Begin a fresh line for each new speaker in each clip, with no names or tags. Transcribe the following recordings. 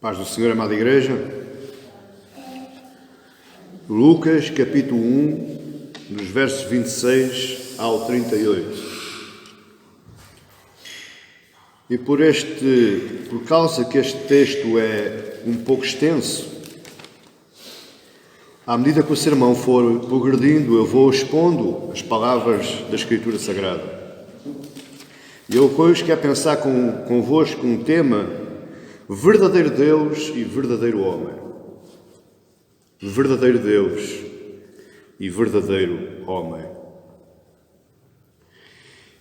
Paz do Senhor, amada Igreja. Lucas, capítulo 1, nos versos 26 ao 38. E por causa que este texto é um pouco extenso, à medida que o sermão for progredindo, eu vou expondo as palavras da Escritura Sagrada. E eu hoje quero pensar convosco um tema: verdadeiro Deus e verdadeiro homem. Verdadeiro Deus e verdadeiro homem.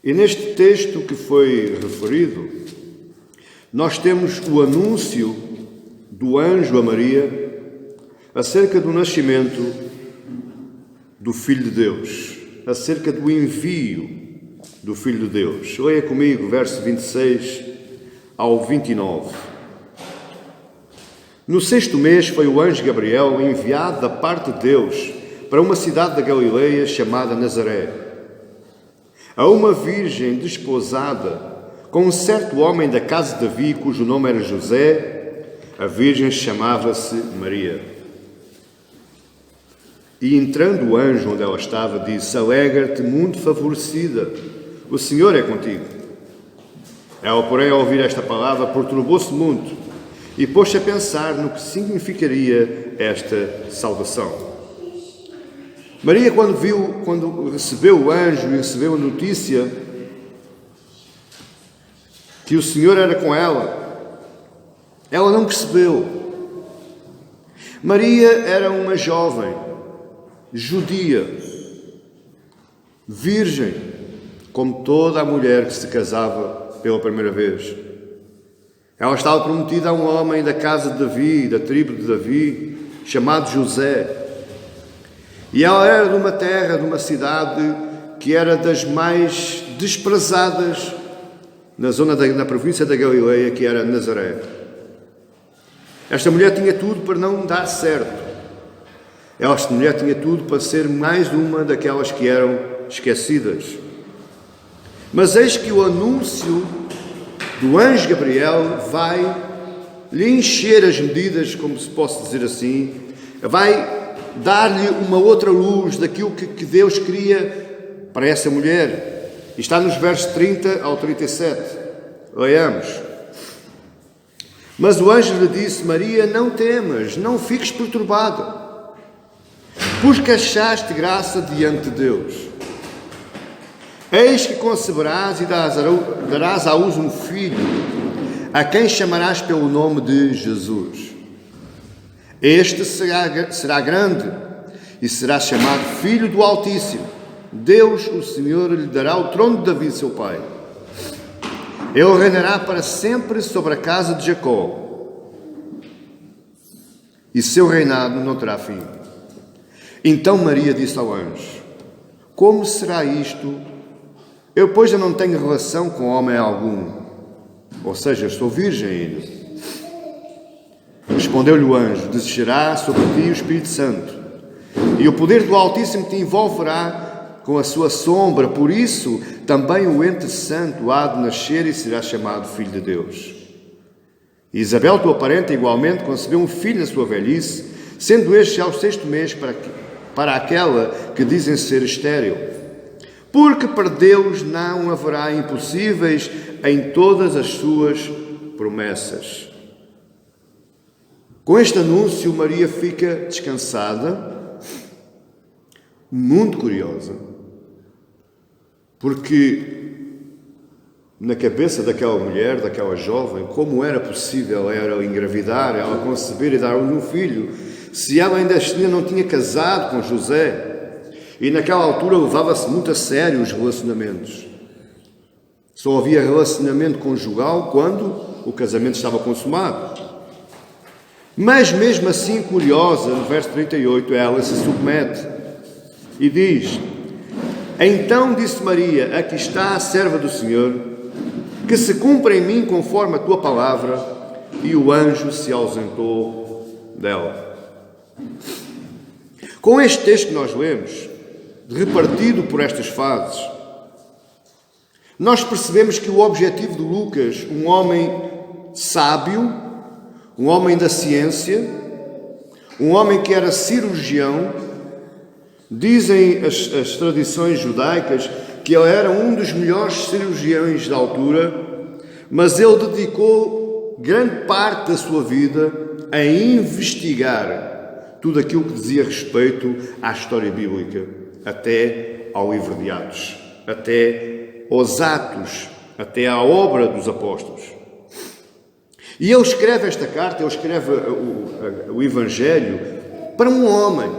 E neste texto que foi referido, nós temos o anúncio do anjo a Maria acerca do nascimento do Filho de Deus, acerca do envio do Filho de Deus. Leia comigo, verso 26 ao 29. No 6º mês foi o anjo Gabriel enviado da parte de Deus para uma cidade da Galileia chamada Nazaré, a uma virgem desposada com um certo homem da casa de Davi, cujo nome era José. A virgem chamava-se Maria. E entrando o anjo onde ela estava, disse: Alegra-te, muito favorecida, o Senhor é contigo. Ela, porém, ao ouvir esta palavra, perturbou-se muito e pôs-se a pensar no que significaria esta salvação. Maria, quando recebeu o anjo e recebeu a notícia que o Senhor era com ela, ela não percebeu. Maria era uma jovem, judia, virgem, como toda a mulher que se casava pela primeira vez. Ela estava prometida a um homem da casa de Davi, da tribo de Davi, chamado José. E ela era de uma terra, de uma cidade que era das mais desprezadas na província da Galileia, que era Nazaré. Esta mulher tinha tudo para não dar certo. Esta mulher tinha tudo para ser mais uma daquelas que eram esquecidas. Mas eis que o anúncio do anjo Gabriel vai lhe encher as medidas, como se possa dizer assim, vai dar-lhe uma outra luz daquilo que Deus queria para essa mulher. E está nos versos 30 ao 37. Leiamos. Mas o anjo lhe disse: Maria, não temas, não fiques perturbada, porque achaste graça diante de Deus. Eis que conceberás e darás à luz um filho, a quem chamarás pelo nome de Jesus. Este será grande e será chamado Filho do Altíssimo. Deus, o Senhor, lhe dará o trono de Davi, seu pai. Ele reinará para sempre sobre a casa de Jacó, e seu reinado não terá fim. Então Maria disse ao anjo: Como será isto? Eu, pois, já não tenho relação com homem algum, ou seja, estou virgem ainda. Respondeu-lhe o anjo: Descerá sobre ti o Espírito Santo, e o poder do Altíssimo te envolverá com a sua sombra. Por isso, também o ente santo há de nascer e será chamado Filho de Deus. E Isabel, tua parente, igualmente concebeu um filho na sua velhice, sendo este ao 6º mês para aquela que dizem ser estéril. Porque para Deus não haverá impossíveis em todas as suas promessas. Com este anúncio, Maria fica descansada, muito curiosa, porque na cabeça daquela mulher, daquela jovem, como era possível ela engravidar, ela conceber e dar um filho, se ela ainda não tinha casado com José? E naquela altura levava-se muito a sério os relacionamentos. Só havia relacionamento conjugal quando o casamento estava consumado. Mas mesmo assim, curiosa, no verso 38, ela se submete e diz: Então disse Maria: Aqui está a serva do Senhor, que se cumpra em mim conforme a tua palavra. E o anjo se ausentou dela. Com este texto que nós lemos, repartido por estas fases, nós percebemos que o objetivo de Lucas, um homem sábio, um homem da ciência, um homem que era cirurgião. Dizem as tradições judaicas que ele era um dos melhores cirurgiões da altura, mas ele dedicou grande parte da sua vida a investigar tudo aquilo que dizia respeito à história bíblica, até ao livro de Atos, até aos Atos, até à obra dos apóstolos. E ele escreve esta carta, ele escreve o Evangelho para um homem.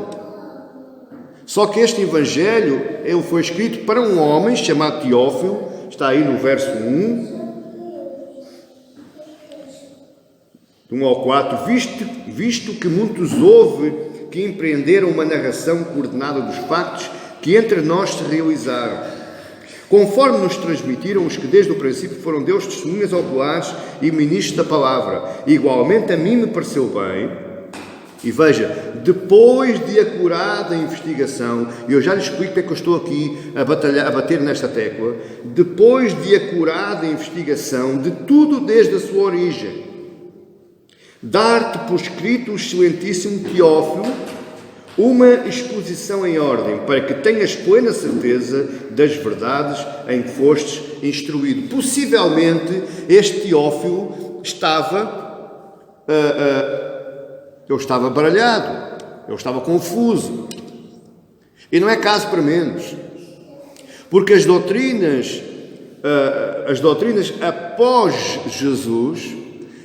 Só que este Evangelho, ele foi escrito para um homem chamado Teófilo, está aí no verso 1 ao 4, visto que muitos houve que empreenderam uma narração coordenada dos factos que entre nós se realizaram, conforme nos transmitiram os que desde o princípio foram Deus testemunhas oculares e ministros da palavra. Igualmente a mim me pareceu bem. E veja, depois de acurada investigação, e eu já lhes explico porque é que eu estou aqui a bater nesta tecla, depois de acurada investigação de tudo desde a sua origem, dar-te por escrito o excelentíssimo Teófilo uma exposição em ordem, para que tenhas plena certeza das verdades em que fostes instruído. Possivelmente este Teófilo eu estava baralhado, eu estava confuso. E não é caso para menos, porque as doutrinas após Jesus,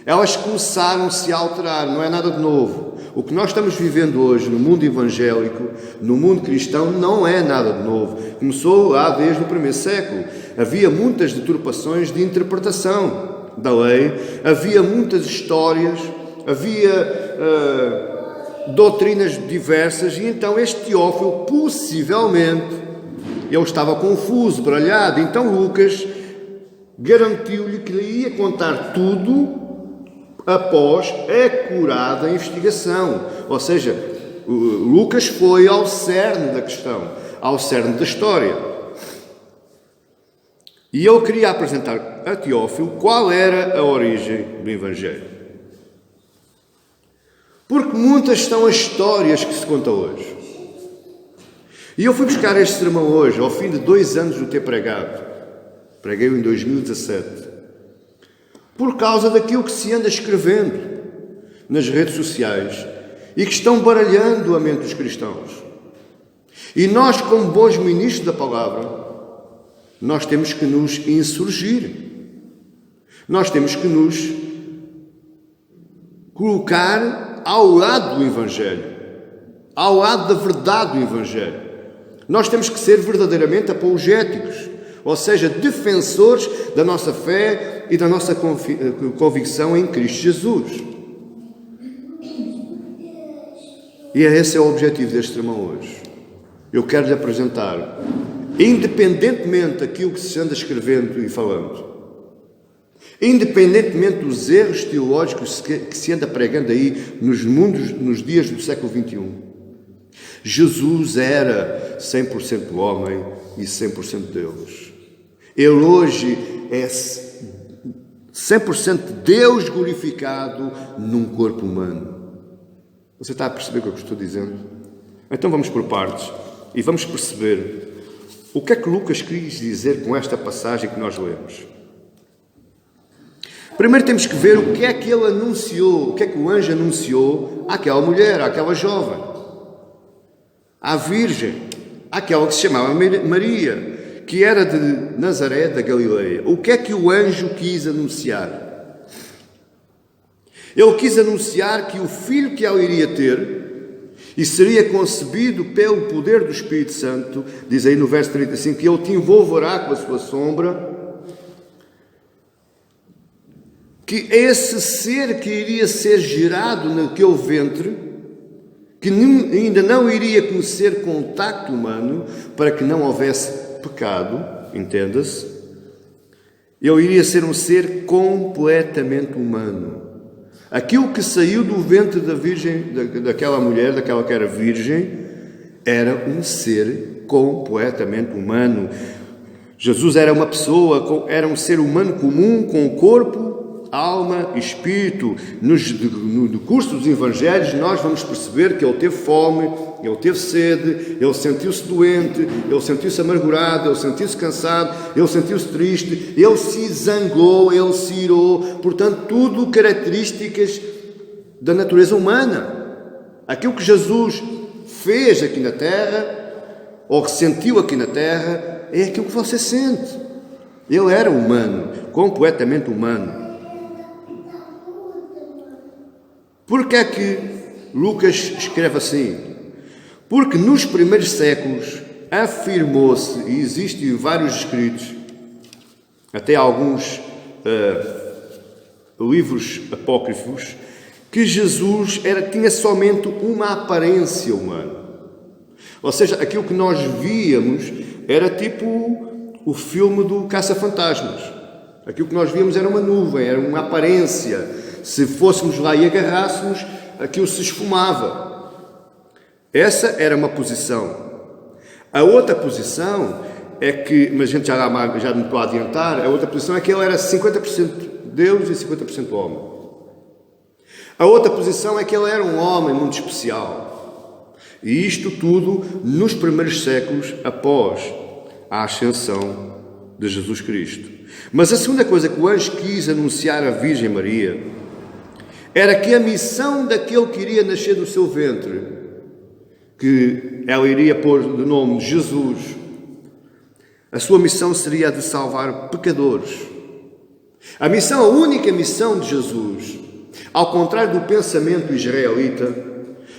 elas começaram-se a alterar, não é nada de novo. O que nós estamos vivendo hoje no mundo evangélico, no mundo cristão, não é nada de novo. Começou lá desde o primeiro século. Havia muitas deturpações de interpretação da lei, havia muitas histórias, havia doutrinas diversas, e então este Teófilo, possivelmente, ele estava confuso, baralhado. Então Lucas garantiu-lhe que lhe ia contar tudo após acurada investigação. Ou seja, Lucas foi ao cerne da questão, ao cerne da história. E ele queria apresentar a Teófilo qual era a origem do Evangelho. Porque muitas são as histórias que se contam hoje. E eu fui buscar este sermão hoje, ao fim de 2 anos de ter pregado. Preguei-o em 2017. Por causa daquilo que se anda escrevendo nas redes sociais e que estão baralhando a mente dos cristãos. E nós, como bons ministros da palavra, nós temos que nos insurgir. Nós temos que nos colocar ao lado do Evangelho, ao lado da verdade do Evangelho. Nós temos que ser verdadeiramente apologéticos, ou seja, defensores da nossa fé e da nossa convicção em Cristo Jesus. E esse é o objetivo deste sermão hoje. Eu quero lhe apresentar, independentemente daquilo que se anda escrevendo e falando, independentemente dos erros teológicos que se anda pregando aí nos dias do século XXI, Jesus era 100% homem e 100% Deus. Ele hoje é 100% Deus glorificado num corpo humano. Você está a perceber o que eu estou dizendo? Então vamos por partes e vamos perceber o que é que Lucas quis dizer com esta passagem que nós lemos. Primeiro temos que ver o que é que ele anunciou, o que é que o anjo anunciou àquela mulher, àquela jovem, à virgem, àquela que se chamava Maria, que era de Nazaré da Galileia. O que é que o anjo quis anunciar? Ele quis anunciar que o filho que ela iria ter, e seria concebido pelo poder do Espírito Santo, diz aí no verso 35, que ele te envolverá com a sua sombra, que esse ser que iria ser gerado naquele ventre, que ainda não iria conhecer contacto humano, para que não houvesse pecado, entenda-se, ele iria ser um ser completamente humano. Aquilo que saiu do ventre da virgem, daquela mulher, daquela que era virgem, era um ser completamente humano. Jesus era uma pessoa, era um ser humano comum, com o corpo alma e espírito. No curso dos Evangelhos nós vamos perceber que ele teve fome, ele teve sede, ele sentiu-se doente, ele sentiu-se amargurado, ele sentiu-se cansado, ele sentiu-se triste, ele se zangou, ele se irou. Portanto, tudo características da natureza humana. Aquilo que Jesus fez aqui na terra, ou ressentiu aqui na terra, é aquilo que você sente. Ele era humano, completamente humano. Por que é que Lucas escreve assim? Porque nos primeiros séculos afirmou-se, e existem vários escritos, até alguns livros apócrifos, que Jesus tinha somente uma aparência humana. Ou seja, aquilo que nós víamos era tipo o filme do Caça-Fantasmas. Aquilo que nós víamos era uma nuvem, era uma aparência. Se fôssemos lá e agarrássemos, aquilo se esfumava. Essa era uma posição. A outra posição é que, mas a gente já me estou a adiantar, a outra posição é que ele era 50% Deus e 50% homem. A outra posição é que ele era um homem muito especial. E isto tudo nos primeiros séculos após a ascensão de Jesus Cristo. Mas a segunda coisa que o anjo quis anunciar à Virgem Maria era que a missão daquele que iria nascer do seu ventre, que ela iria pôr de nome Jesus, a sua missão seria a de salvar pecadores. A única missão de Jesus, ao contrário do pensamento israelita,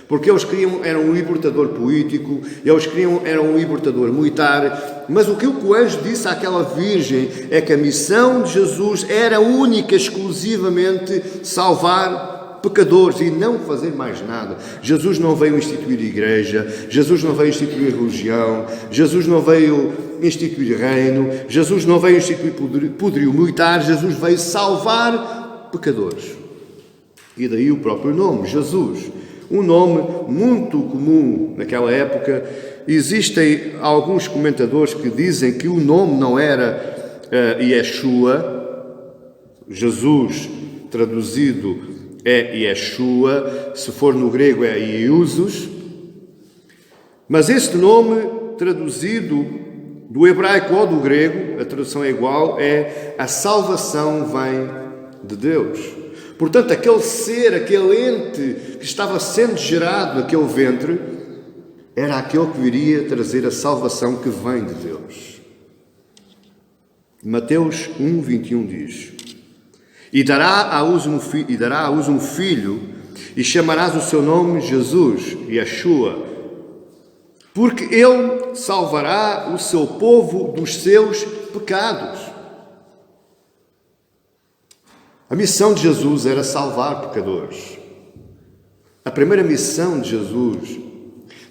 porque eles era um libertador político, era um libertador militar, mas o que o anjo disse àquela virgem é que a missão de Jesus era única, exclusivamente salvar pecadores e não fazer mais nada. Jesus não veio instituir igreja, Jesus não veio instituir religião, Jesus não veio instituir reino, Jesus não veio instituir poderio militar, Jesus veio salvar pecadores. E daí o próprio nome, Jesus. Um nome muito comum naquela época. Existem alguns comentadores que dizem que o nome não era Yeshua, Jesus traduzido é Yeshua, se for no grego é Iusos, mas este nome traduzido do hebraico ou do grego, a tradução é igual, é a salvação vem de Deus. Portanto, aquele ser, aquele ente que estava sendo gerado naquele ventre, era aquele que viria trazer a salvação que vem de Deus. Mateus 1:21 diz: E dará à luz um filho, e chamarás o seu nome Jesus, Yeshua, porque ele salvará o seu povo dos seus pecados. A missão de Jesus era salvar pecadores. A primeira missão de Jesus,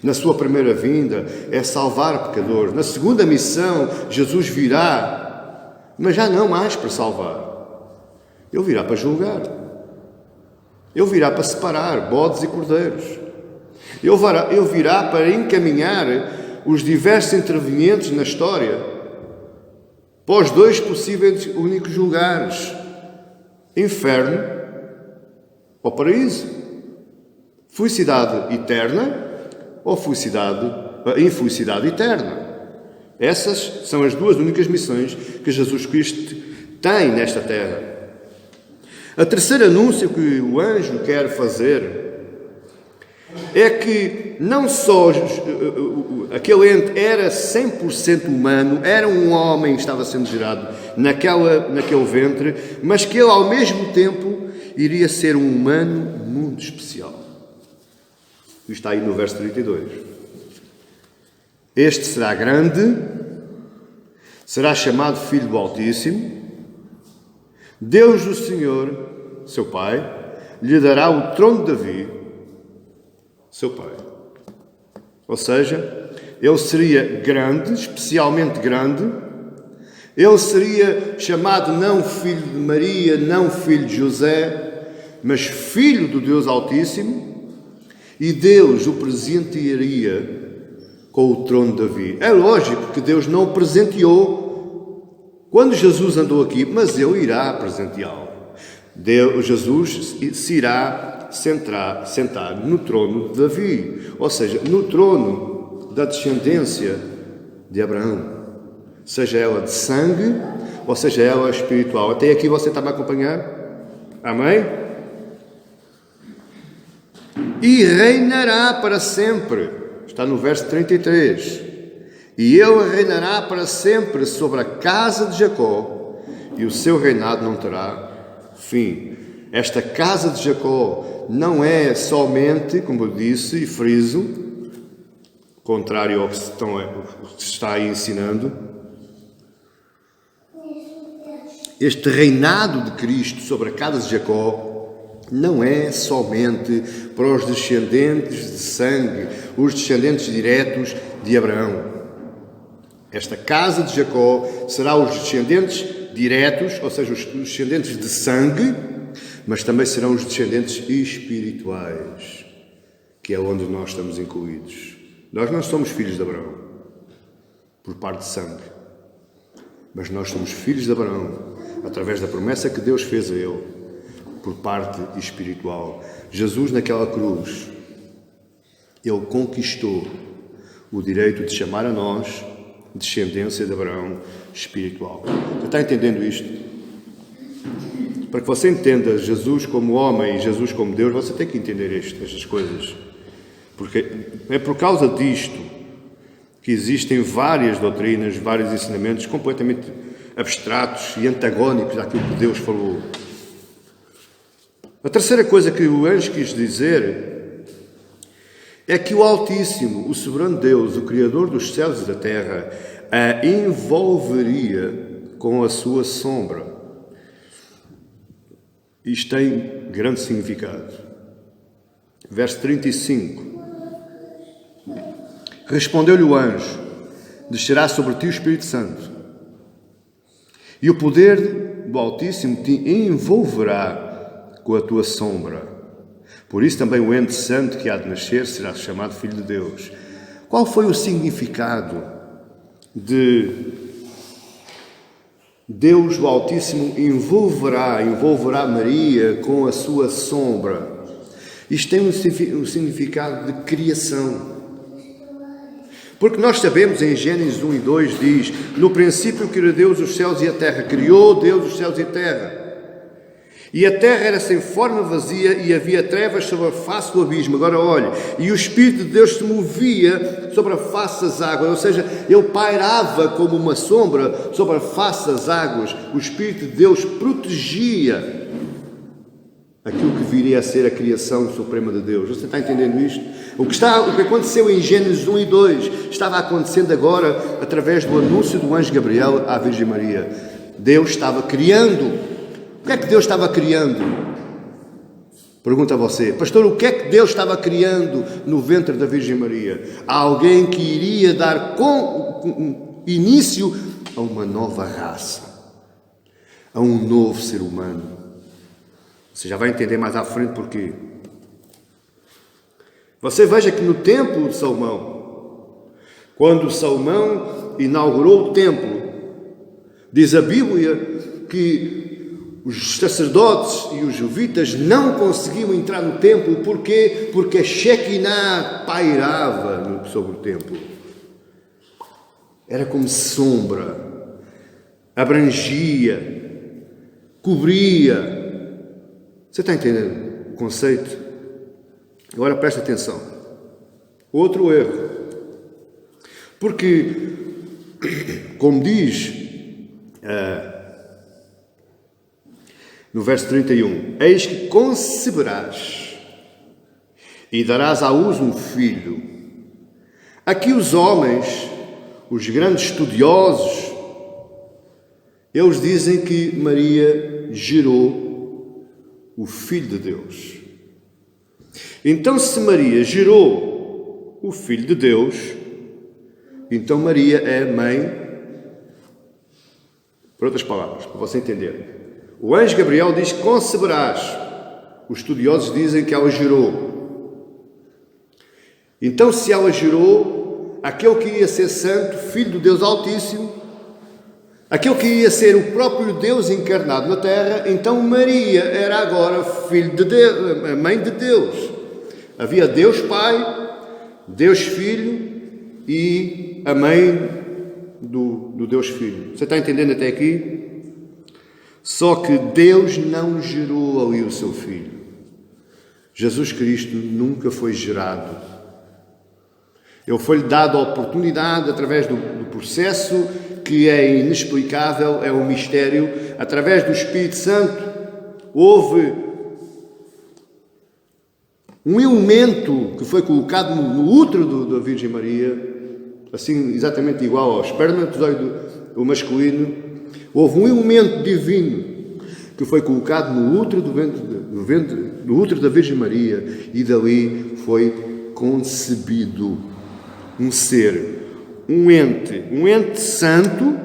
na sua primeira vinda, é salvar pecadores. Na segunda missão, Jesus virá, mas já não mais para salvar. Ele virá para julgar. Ele virá para separar bodes e cordeiros. Ele virá para encaminhar os diversos intervenientes na história para os dois possíveis únicos lugares: inferno ou paraíso. Felicidade eterna ou infelicidade eterna. Essas são as duas únicas missões que Jesus Cristo tem nesta terra. A terceira anúncio que o anjo quer fazer é que não só aquele ente era 100% humano, era um homem que estava sendo gerado naquele ventre, mas que ele ao mesmo tempo iria ser um humano muito especial. Isto está aí no verso 32. Este será grande, será chamado Filho do Altíssimo. Deus, o Senhor, seu Pai, lhe dará o trono de Davi, seu pai. Ou seja, ele seria grande, especialmente grande. Ele seria chamado não filho de Maria, não filho de José, mas filho do Deus Altíssimo, e Deus o presentearia com o trono de Davi. É lógico que Deus não o presenteou quando Jesus andou aqui, mas ele irá presenteá-lo. Jesus se irá sentar no trono de Davi, ou seja, no trono da descendência de Abraão, seja ela de sangue ou seja ela espiritual. Até aqui você está-me a acompanhar? Amém? E reinará para sempre, está no verso 33, e ele reinará para sempre sobre a casa de Jacó, e o seu reinado não terá fim. Esta casa de Jacó não é somente, como eu disse e friso, contrário ao que se está aí ensinando, este reinado de Cristo sobre a casa de Jacó não é somente para os descendentes de sangue, os descendentes diretos de Abraão. Esta casa de Jacó será os descendentes diretos, ou seja, os descendentes de sangue, mas também serão os descendentes espirituais, que é onde nós estamos incluídos. Nós não somos filhos de Abraão, por parte de sangue, mas nós somos filhos de Abraão, através da promessa que Deus fez a ele, por parte espiritual. Jesus, naquela cruz, ele conquistou o direito de chamar a nós descendência de Abraão espiritual. Você está entendendo isto? Para que você entenda Jesus como homem e Jesus como Deus, você tem que entender estas coisas. Porque é por causa disto que existem várias doutrinas, vários ensinamentos completamente abstratos e antagónicos àquilo que Deus falou. A terceira coisa que o anjo quis dizer é que o Altíssimo, o soberano Deus, o Criador dos céus e da terra, a envolveria com a sua sombra. Isto tem grande significado. Verso 35. Respondeu-lhe o anjo: descerá sobre ti o Espírito Santo, e o poder do Altíssimo te envolverá com a tua sombra. Por isso também o ente santo que há de nascer será chamado Filho de Deus. Qual foi o significado de Deus, o Altíssimo, envolverá Maria com a sua sombra? Isto tem um significado de criação. Porque nós sabemos, em Gênesis 1 e 2 diz: no princípio criou Deus os céus e a terra. Criou Deus os céus e a terra. E a terra era sem forma, vazia, e havia trevas sobre a face do abismo. Agora olhe, e o Espírito de Deus se movia sobre a face das águas, ou seja, ele pairava como uma sombra sobre a face das águas. O Espírito de Deus protegia aquilo que viria a ser a criação suprema de Deus. Você está entendendo isto? O que aconteceu em Gênesis 1 e 2 estava acontecendo agora através do anúncio do anjo Gabriel à Virgem Maria. Deus estava criando. O que é que Deus estava criando? Pergunta a você: pastor, o que é que Deus estava criando no ventre da Virgem Maria? Alguém que iria dar início a uma nova raça, a um novo ser humano. Você já vai entender mais à frente porquê. Você veja que no templo de Salomão, quando Salomão inaugurou o templo, diz a Bíblia que os sacerdotes e os levitas não conseguiam entrar no templo. Porquê? Porque a Shekinah pairava sobre o templo. Era como sombra, abrangia, cobria. Você está entendendo o conceito? Agora presta atenção. Outro erro. Porque, como diz no verso 31, eis que conceberás e darás à luz um filho. Aqui os homens, os grandes estudiosos, eles dizem que Maria gerou o Filho de Deus. Então, se Maria gerou o Filho de Deus, então Maria é mãe. Por outras palavras, para você entender, o anjo Gabriel diz: conceberás. Os estudiosos dizem que ela gerou. Então, se ela gerou, aquele que iria ser santo, Filho do Deus Altíssimo, aquele que ia ser o próprio Deus encarnado na terra, então Maria era agora filho de Deus, mãe de Deus. Havia Deus Pai, Deus Filho e a mãe do Deus Filho. Você está entendendo até aqui? Só que Deus não gerou ali o seu Filho. Jesus Cristo nunca foi gerado. Ele foi-lhe dado a oportunidade, através do processo que é inexplicável, é um mistério, através do Espírito Santo, houve um elemento que foi colocado no útero da Virgem Maria, assim exatamente igual ao espermatozoide o masculino. Houve um elemento divino que foi colocado no útero do útero da Virgem Maria, e dali foi concebido um ser, um ente santo,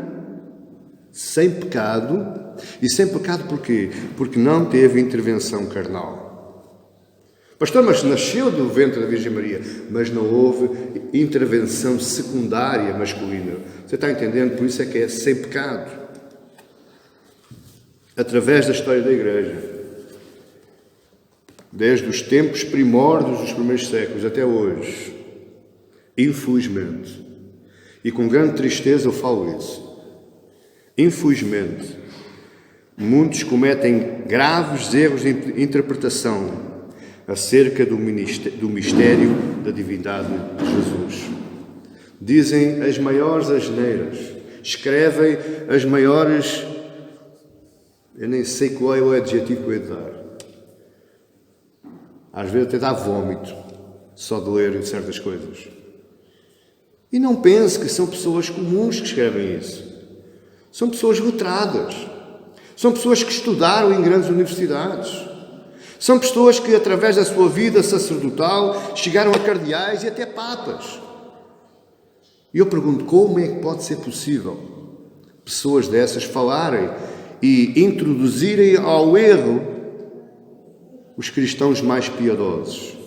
sem pecado. E sem pecado porquê? Porque não teve intervenção carnal. Pastor, mas nasceu do ventre da Virgem Maria, mas não houve intervenção secundária masculina. Você está entendendo? Por isso é que é sem pecado. Através da história da Igreja, desde os tempos primórdios dos primeiros séculos até hoje, infelizmente, e com grande tristeza eu falo isso, infelizmente, muitos cometem graves erros de interpretação acerca do mistério da divindade de Jesus. Dizem as maiores asneiras, escrevem as maiores... Eu nem sei qual é o adjetivo que eu ia dar. Às vezes até dá vómito, só de ler certas coisas. E não pense que são pessoas comuns que escrevem isso. São pessoas letradas. São pessoas que estudaram em grandes universidades. São pessoas que, através da sua vida sacerdotal, chegaram a cardeais e até papas. E eu pergunto, como é que pode ser possível pessoas dessas falarem e introduzirem ao erro os cristãos mais piedosos,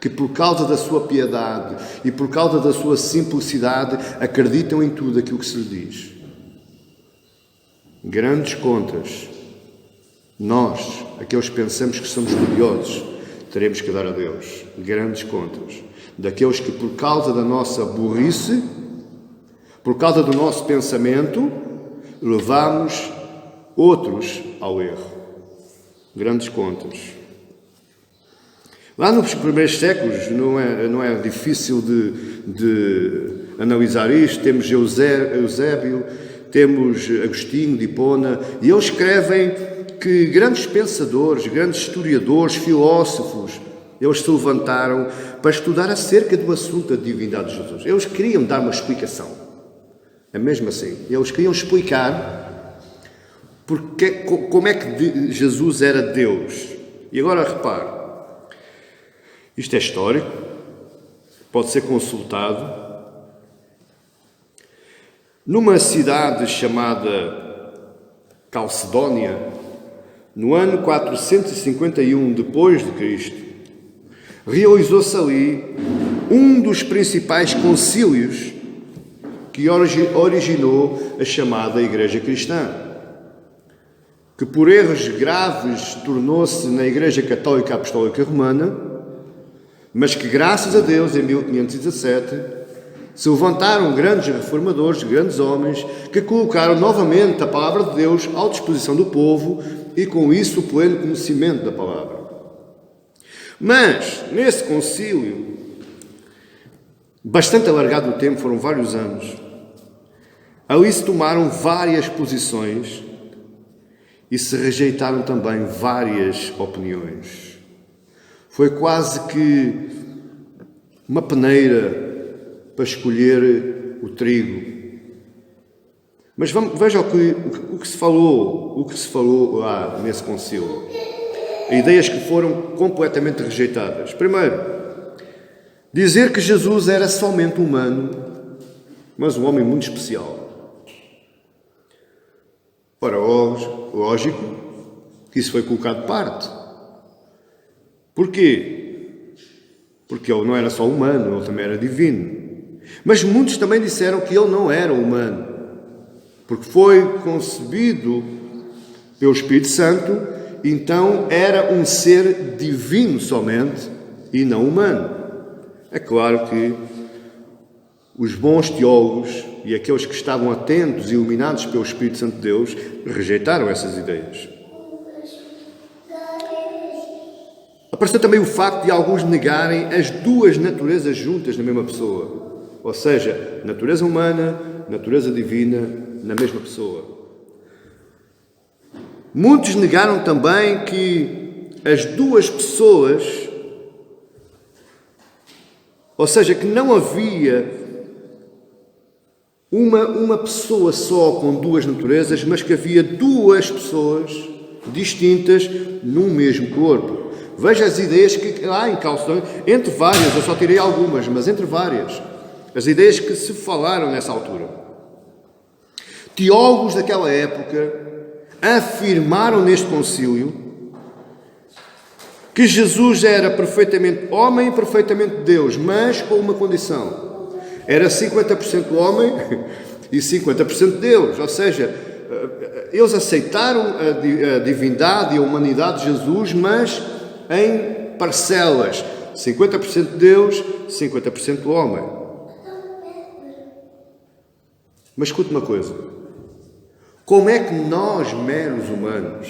que por causa da sua piedade e por causa da sua simplicidade acreditam em tudo aquilo que se lhe diz? Grandes contras. Nós, aqueles que pensamos que somos estudiosos, teremos que dar a Deus grandes contas. Daqueles que, por causa da nossa burrice, por causa do nosso pensamento, levamos outros ao erro. Grandes contas. Lá nos primeiros séculos, não é difícil de analisar isto. Temos Eusébio, temos Agostinho de Hipona, e eles escrevem que grandes pensadores, grandes historiadores, filósofos, eles se levantaram para estudar acerca do assunto da divindade de Jesus. Eles queriam dar uma explicação. É mesmo assim. Eles queriam explicar como é que Jesus era Deus. E agora repare, isto é histórico, pode ser consultado. Numa cidade chamada Calcedónia, no ano 451 depois de Cristo, realizou-se ali um dos principais concílios que originou a chamada Igreja Cristã, que por erros graves tornou-se na Igreja Católica Apostólica Romana, mas que, graças a Deus, em 1517, se levantaram grandes reformadores, grandes homens, que colocaram novamente a palavra de Deus à disposição do povo e, com isso, o pleno conhecimento da palavra. Mas, nesse concílio, bastante alargado o tempo, foram vários anos, ali se tomaram várias posições e se rejeitaram também várias opiniões. Foi quase que uma peneira para escolher o trigo. Mas veja o que se falou lá nesse concílio. Ideias que foram completamente rejeitadas. Primeiro, dizer que Jesus era somente humano, mas um homem muito especial. Ora, lógico que isso foi colocado de parte. Porquê? Porque ele não era só humano, ele também era divino. Mas muitos também disseram que ele não era humano. porque foi concebido pelo Espírito Santo, então era um ser divino somente e não humano. É claro que os bons teólogos e aqueles que estavam atentos e iluminados pelo Espírito Santo de Deus rejeitaram essas ideias. Apareceu também o facto de alguns negarem as duas naturezas juntas na mesma pessoa, ou seja, natureza humana, natureza divina na mesma pessoa. Muitos negaram também que as duas pessoas, ou seja, que não havia uma pessoa só com duas naturezas, mas que havia duas pessoas distintas num mesmo corpo. Veja as ideias que há em Calcedônia, entre várias, eu só tirei algumas, mas entre várias, as ideias que se falaram nessa altura. Teólogos daquela época afirmaram neste concílio que Jesus era perfeitamente homem e perfeitamente Deus, mas com uma condição. Era 50% homem e 50% Deus, ou seja, eles aceitaram a divindade e a humanidade de Jesus, mas em parcelas, 50% Deus, 50% homem. Mas escute uma coisa, como é que nós, meros humanos,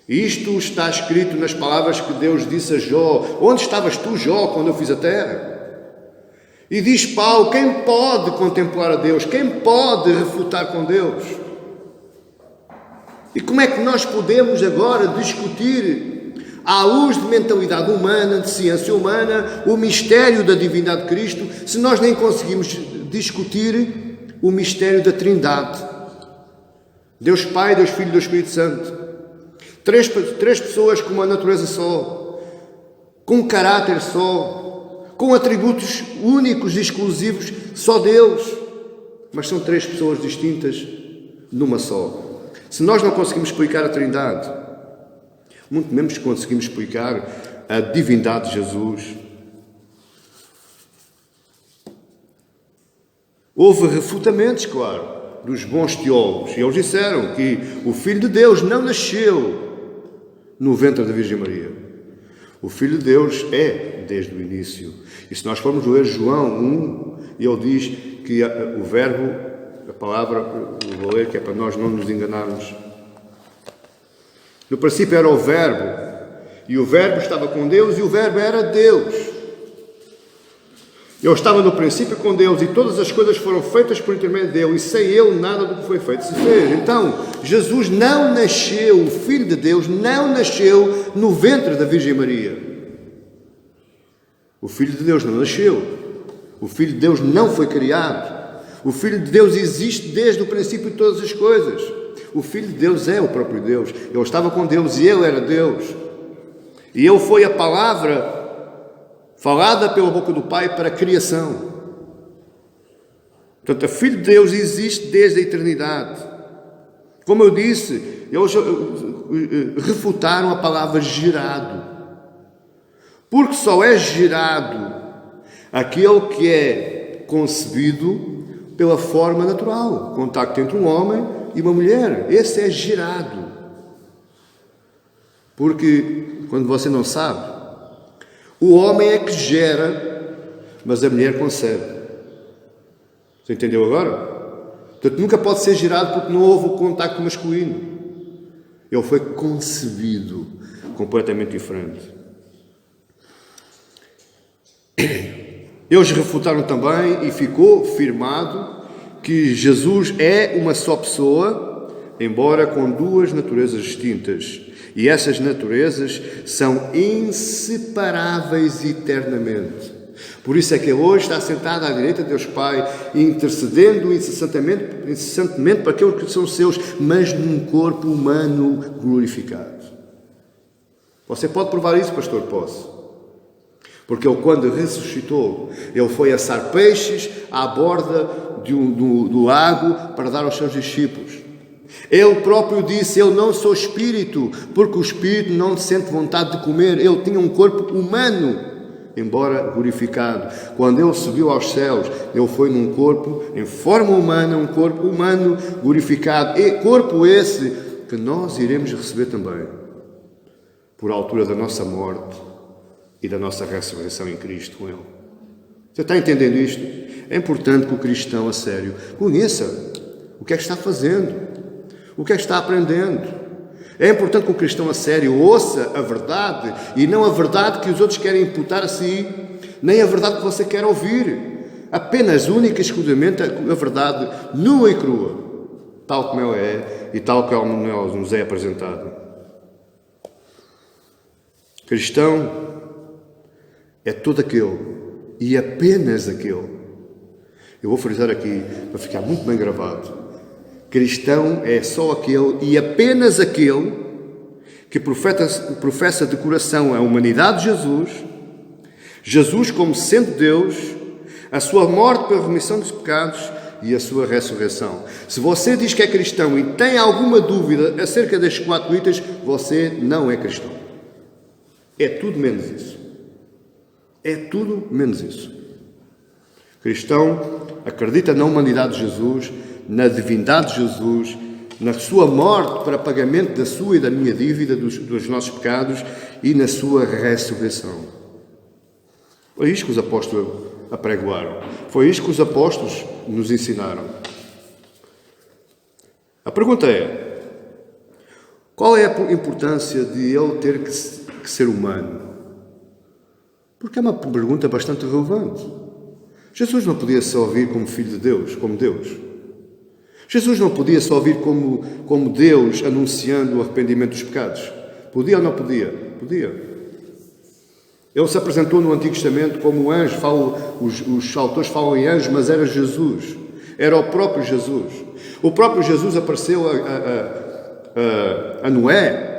isto está escrito nas palavras que Deus disse a Jó, onde estavas tu, Jó, quando eu fiz a terra? E diz Paulo, quem pode contemplar a Deus? Quem pode refutar com Deus? E como é que nós podemos agora discutir, à luz de mentalidade humana, de ciência humana, o mistério da divindade de Cristo, se nós nem conseguimos discutir o mistério da Trindade? Deus Pai, Deus Filho e Deus Espírito Santo. Três pessoas com uma natureza só, com um caráter só, com atributos únicos e exclusivos só deles, mas são três pessoas distintas numa só. Se nós não conseguimos explicar a Trindade, muito menos conseguimos explicar a divindade de Jesus. Houve refutamentos, claro, dos bons teólogos, e eles disseram que o Filho de Deus não nasceu no ventre da Virgem Maria. O Filho de Deus é desde o início. E se nós formos ler João 1, ele diz que o verbo, a palavra, vou ler que é para nós não nos enganarmos. No princípio era o verbo, e o verbo estava com Deus, e o verbo era Deus. Ele estava no princípio com Deus, e todas as coisas foram feitas por intermédio dele, e sem ele nada do que foi feito se fez. Então, Jesus não nasceu, o Filho de Deus não nasceu no ventre da Virgem Maria. O Filho de Deus não nasceu. O Filho de Deus não foi criado. O Filho de Deus existe desde o princípio de todas as coisas. O Filho de Deus é o próprio Deus. Ele estava com Deus e ele era Deus. E ele foi a palavra falada pela boca do Pai para a criação. Portanto, o Filho de Deus existe desde a eternidade. Como eu disse, eles refutaram a palavra gerado. Porque só é gerado aquele que é concebido pela forma natural, contacto entre um homem e uma mulher. Esse é gerado. Porque, quando você não sabe, o homem é que gera, mas a mulher concebe. Você entendeu agora? Portanto, nunca pode ser gerado porque não houve o contacto masculino. Ele foi concebido completamente diferente. Eles refutaram também e ficou firmado que Jesus é uma só pessoa, embora com duas naturezas distintas. E essas naturezas são inseparáveis eternamente. Por isso é que ele hoje está sentado à direita de Deus Pai, intercedendo incessantemente para aqueles que são seus, mas num corpo humano glorificado. Você pode provar isso, pastor? Posso. Porque ele, quando ressuscitou, ele foi assar peixes à borda do lago para dar aos seus discípulos. Ele próprio disse, eu não sou espírito, porque o espírito não sente vontade de comer. Ele tinha um corpo humano, embora glorificado. Quando ele subiu aos céus, ele foi num corpo, em forma humana, um corpo humano glorificado. E corpo esse que nós iremos receber também, por altura da nossa morte e da nossa ressurreição em Cristo com ele. Você está entendendo isto? É importante que o cristão, a sério, conheça o que é que está fazendo, o que é que está aprendendo. É importante que o cristão, a sério, ouça a verdade e não a verdade que os outros querem imputar a si, nem a verdade que você quer ouvir. Apenas, única e exclusivamente, a verdade nua e crua, tal como ela é e tal como ela nos é apresentado. Cristão é todo aquele e apenas aquele. Eu vou frisar aqui para ficar muito bem gravado. Cristão é só aquele e apenas aquele que professa de coração a humanidade de Jesus, Jesus como sendo Deus, a sua morte pela remissão dos pecados e a sua ressurreição. Se você diz que é cristão e tem alguma dúvida acerca destes 4 itens, você não é cristão. É tudo menos isso. É tudo menos isso. Cristão acredita na humanidade de Jesus, na divindade de Jesus, na sua morte para pagamento da sua e da minha dívida, dos nossos pecados e na sua ressurreição. Foi isto que os apóstolos apregoaram. Foi isto que os apóstolos nos ensinaram. A pergunta é: qual é a importância de ele ter que ser humano? Porque é uma pergunta bastante relevante. Jesus não podia só vir como Filho de Deus, como Deus. Jesus não podia só vir como Deus anunciando o arrependimento dos pecados. Podia ou não podia? Podia. Ele se apresentou no Antigo Testamento como anjo, os autores falam em anjo, mas era Jesus. Era o próprio Jesus. O próprio Jesus apareceu a Noé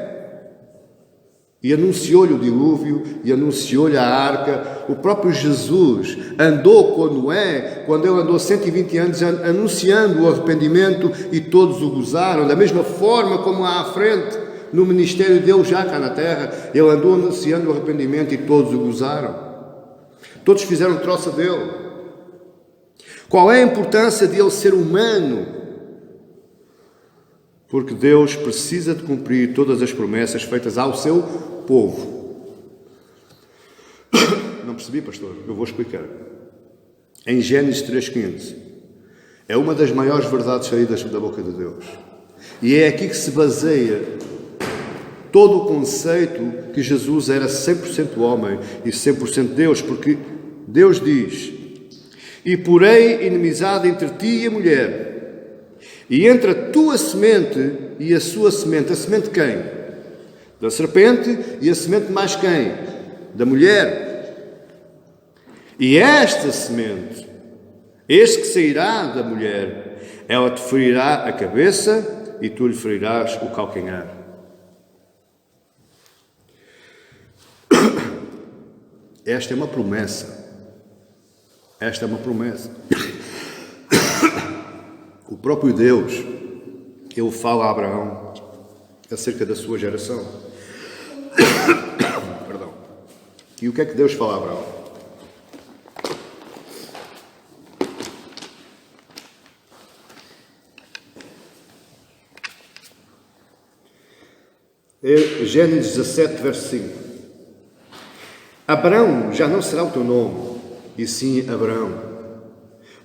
e anunciou-lhe o dilúvio e anunciou-lhe a arca. O próprio Jesus andou com Noé quando ele andou 120 anos anunciando o arrependimento e todos o gozaram. Da mesma forma como lá à frente, no ministério dele já cá na terra, ele andou anunciando o arrependimento e todos o gozaram. Todos fizeram troça dele. Qual é a importância de ele ser humano? Porque Deus precisa de cumprir todas as promessas feitas ao seu povo. Não percebi, pastor? Eu vou explicar. Em Gênesis 3,15, é uma das maiores verdades saídas da boca de Deus. E é aqui que se baseia todo o conceito que Jesus era 100% homem e 100% Deus, porque Deus diz: e porém inimizade entre ti e a mulher, e entre a tua semente e a sua semente. A semente de quem? Da serpente. E a semente mais quem? Da mulher. E esta semente, este que sairá da mulher, ela te ferirá a cabeça e tu lhe ferirás o calcanhar. Esta é uma promessa. Esta é uma promessa. O próprio Deus, ele fala a Abraão acerca da sua geração. Perdão. E o que é que Deus fala a Abraão? É Gênesis 17, verso 5. Abraão já não será o teu nome, e sim Abraão.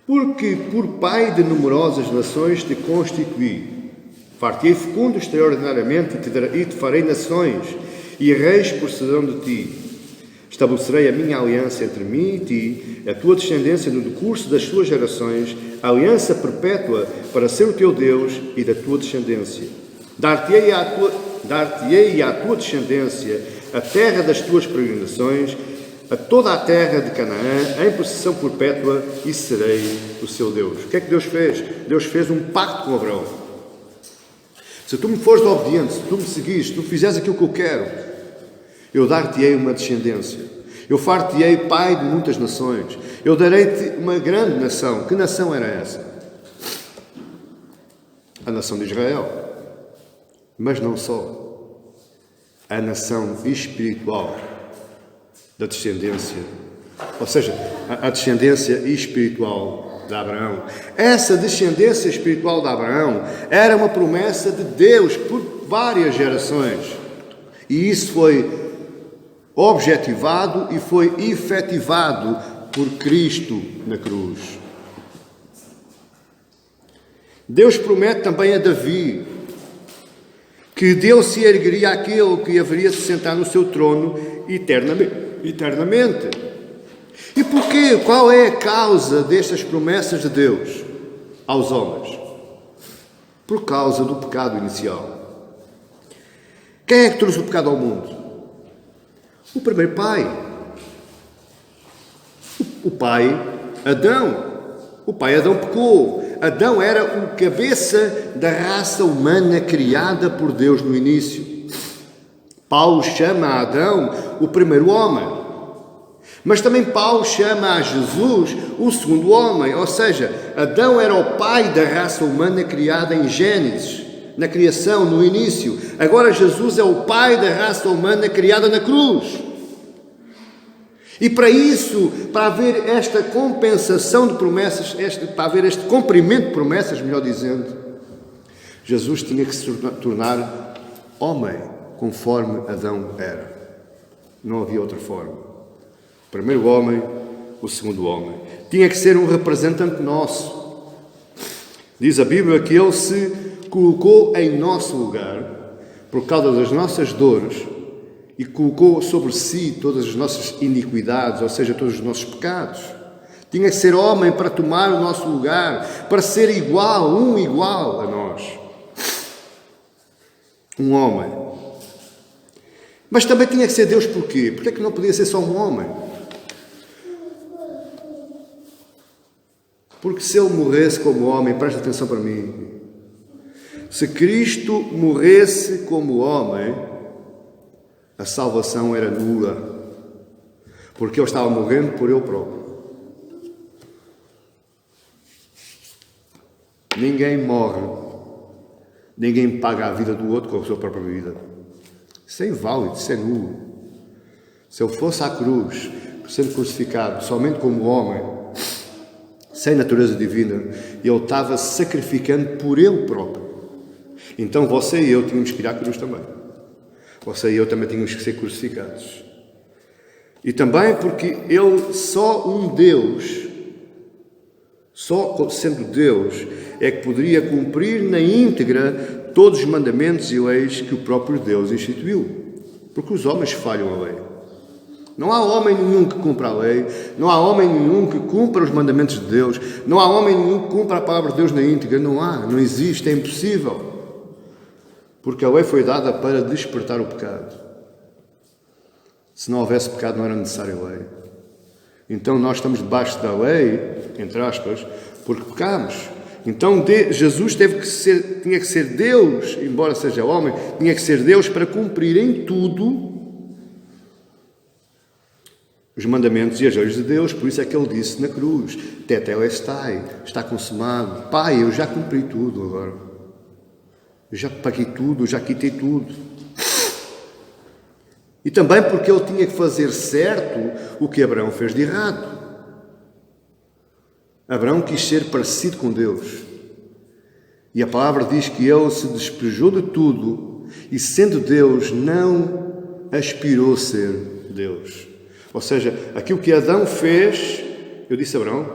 Porque por pai de numerosas nações te constituí. Far-te-ei fecundo extraordinariamente e te farei nações, e reis procederão de ti. Estabelecerei a minha aliança entre mim e ti, a tua descendência no decurso das suas gerações, aliança perpétua para ser o teu Deus e da tua descendência. Dar-te-ei à tua descendência a terra das tuas peregrinações, a toda a terra de Canaã, em possessão perpétua, e serei o seu Deus. O que é que Deus fez? Deus fez um pacto com Abraão. Se tu me fores obediente, se tu me seguires, se tu fizeres aquilo que eu quero, eu dar-te-ei uma descendência. Eu far-te-ei pai de muitas nações. Eu darei-te uma grande nação. Que nação era essa? A nação de Israel. Mas não só. A nação espiritual da descendência, ou seja, a descendência espiritual de Abraão. Essa descendência espiritual de Abraão era uma promessa de Deus por várias gerações. E isso foi objetivado e foi efetivado por Cristo na cruz. Deus promete também a Davi que dele se ergueria aquele que haveria de sentar no seu trono eternamente. E porquê? Qual é a causa destas promessas de Deus aos homens? Por causa do pecado inicial. Quem é que trouxe o pecado ao mundo? O primeiro pai. O pai Adão. O pai Adão pecou. Adão era o cabeça da raça humana criada por Deus no início. Paulo chama a Adão o primeiro homem. Mas também Paulo chama a Jesus o segundo homem. Ou seja, Adão era o pai da raça humana criada em Gênesis, na criação, no início. Agora Jesus é o pai da raça humana criada na cruz. E para isso, para haver esta compensação de promessas, para haver este cumprimento de promessas, melhor dizendo, Jesus tinha que se tornar homem, conforme Adão era. Não havia outra forma. O primeiro homem, o segundo homem. Tinha que ser um representante nosso. Diz a Bíblia que ele se colocou em nosso lugar, por causa das nossas dores, e colocou sobre si todas as nossas iniquidades, ou seja, todos os nossos pecados. Tinha que ser homem para tomar o nosso lugar, para ser igual a nós. Um homem. Mas também tinha que ser Deus porquê? Porque é que não podia ser só um homem? Porque se ele morresse como homem, presta atenção para mim, se Cristo morresse como homem, a salvação era nula, porque ele estava morrendo por ele próprio. Ninguém morre, ninguém paga a vida do outro com a sua própria vida. Isso é inválido, isso é nulo. Se ele fosse à cruz, sendo crucificado somente como homem, sem natureza divina, ele estava sacrificando por ele próprio. Então você e eu tínhamos que ir à cruz também. Você e eu também tínhamos que ser crucificados. E também porque ele, só um Deus, só sendo Deus, é que poderia cumprir na íntegra todos os mandamentos e leis que o próprio Deus instituiu. Porque os homens falham a lei. Não há homem nenhum que cumpra a lei, não há homem nenhum que cumpra os mandamentos de Deus, não há homem nenhum que cumpra a palavra de Deus na íntegra. Não há, não existe, é impossível. Porque a lei foi dada para despertar o pecado. Se não houvesse pecado, não era necessária a lei. Então nós estamos debaixo da lei, entre aspas, porque pecamos. Então Jesus tinha que ser Deus, embora seja homem, tinha que ser Deus para cumprir em tudo os mandamentos e as leis de Deus. Por isso é que ele disse na cruz: Tetelestai, está consumado. Pai, eu já cumpri tudo agora. Eu já paguei tudo, eu já quitei tudo. E também porque ele tinha que fazer certo o que Abraão fez de errado. Abraão quis ser parecido com Deus. E a palavra diz que ele se despejou de tudo e, sendo Deus, não aspirou a ser Deus. Ou seja, aquilo que Adão fez, eu disse Abraão?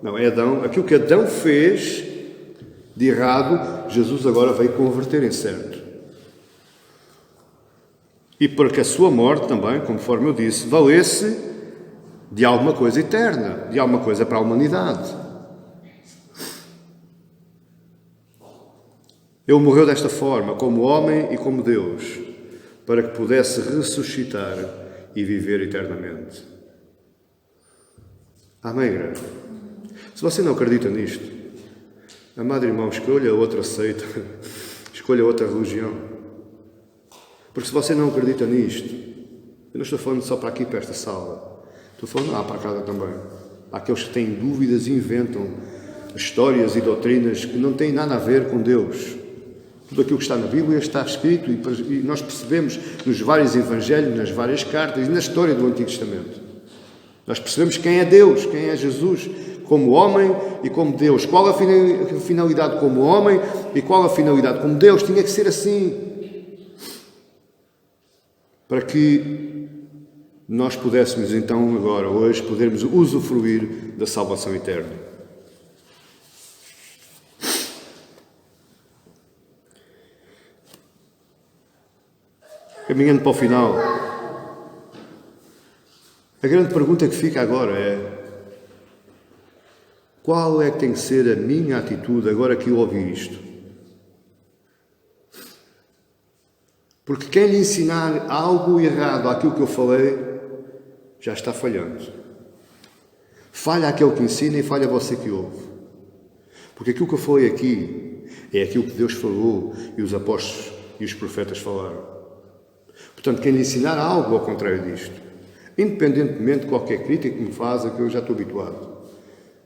Não, é Adão. Aquilo que Adão fez de errado, Jesus agora veio converter em certo. E para que a sua morte também, conforme eu disse, valesse de alguma coisa eterna, de alguma coisa para a humanidade. Ele morreu desta forma, como homem e como Deus, para que pudesse ressuscitar e viver eternamente. Amém, igreja? Se você não acredita nisto, amado irmão, escolha outra seita, escolha outra religião. Porque se você não acredita nisto, eu não estou falando só para aqui, para esta sala, estou falando lá para casa também. Há aqueles que têm dúvidas e inventam histórias e doutrinas que não têm nada a ver com Deus. Tudo aquilo que está na Bíblia está escrito e nós percebemos nos vários evangelhos, nas várias cartas e na história do Antigo Testamento. Nós percebemos quem é Deus, quem é Jesus, como homem e como Deus. Qual a finalidade como homem e qual a finalidade como Deus. Tinha que ser assim. Para que nós pudéssemos então agora, hoje, podermos usufruir da salvação eterna. Caminhando para o final, a grande pergunta que fica agora é: qual é que tem que ser a minha atitude agora que eu ouvi isto? Porque quem lhe ensinar algo errado àquilo que eu falei, já está falhando. Falha aquele que ensina e falha você que ouve. Porque aquilo que eu falei aqui é aquilo que Deus falou e os apóstolos e os profetas falaram. Portanto, quem lhe ensinar algo ao contrário disto, independentemente de qualquer crítica que me faça, que eu já estou habituado.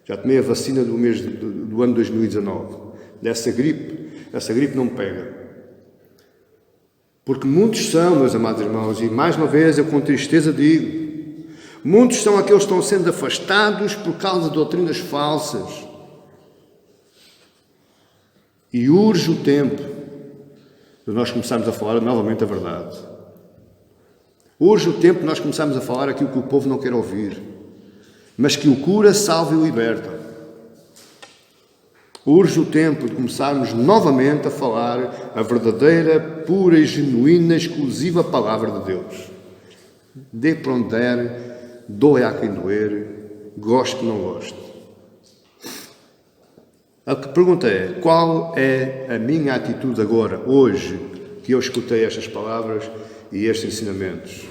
Já tomei a vacina do ano 2019. Essa gripe não me pega. Porque muitos são, meus amados irmãos, e mais uma vez eu com tristeza digo, muitos são aqueles que estão sendo afastados por causa de doutrinas falsas. E urge o tempo de nós começarmos a falar novamente a verdade. Urge o tempo de nós começarmos a falar aquilo que o povo não quer ouvir, mas que o cura, salva e liberta. Urge o tempo de começarmos novamente a falar a verdadeira, pura e genuína, exclusiva palavra de Deus. Dê para onde der, doe a quem doer, goste que não goste. A pergunta é: qual é a minha atitude agora, hoje, que eu escutei estas palavras e estes ensinamentos?